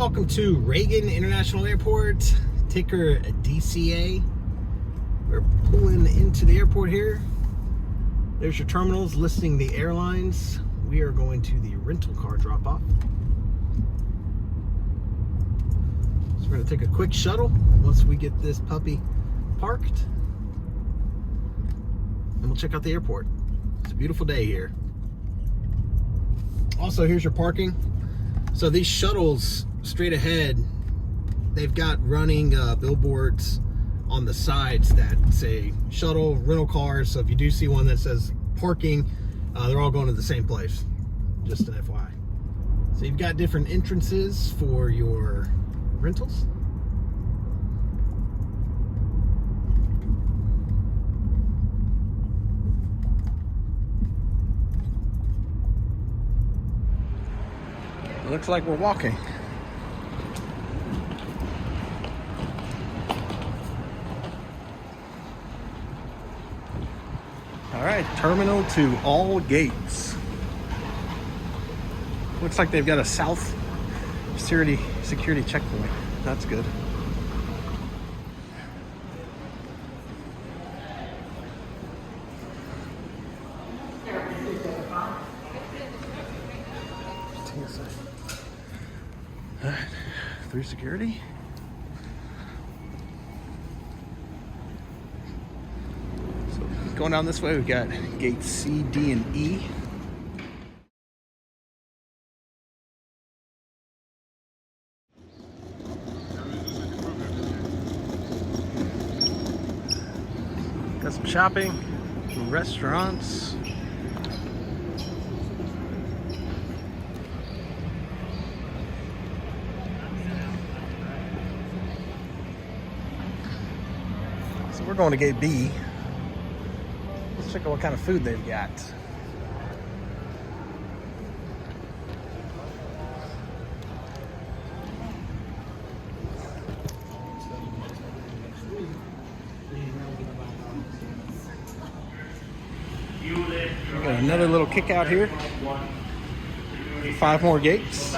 Welcome to Reagan International Airport, ticker DCA. We're pulling into the airport here. There's your terminals listing the airlines. We are going to the rental car drop-off. So we're going to take a quick shuttle once we get this puppy parked. And we'll check out the airport. It's a beautiful day here. Also, here's your parking. So these shuttles straight ahead, they've got running billboards on the sides that say shuttle rental cars. So if you do see one that says parking, they're all going to the same place, just an FYI. So you've got different entrances for your rentals. Looks like we're walking. All right, terminal to all gates. Looks like they've got a south security checkpoint. That's good. All right, through security. So going down this way, we've got gates C, D, and E. Got some shopping, some restaurants. We're going to gate B. Let's check out what kind of food they've got. We got another little kick out here. 5 more gates.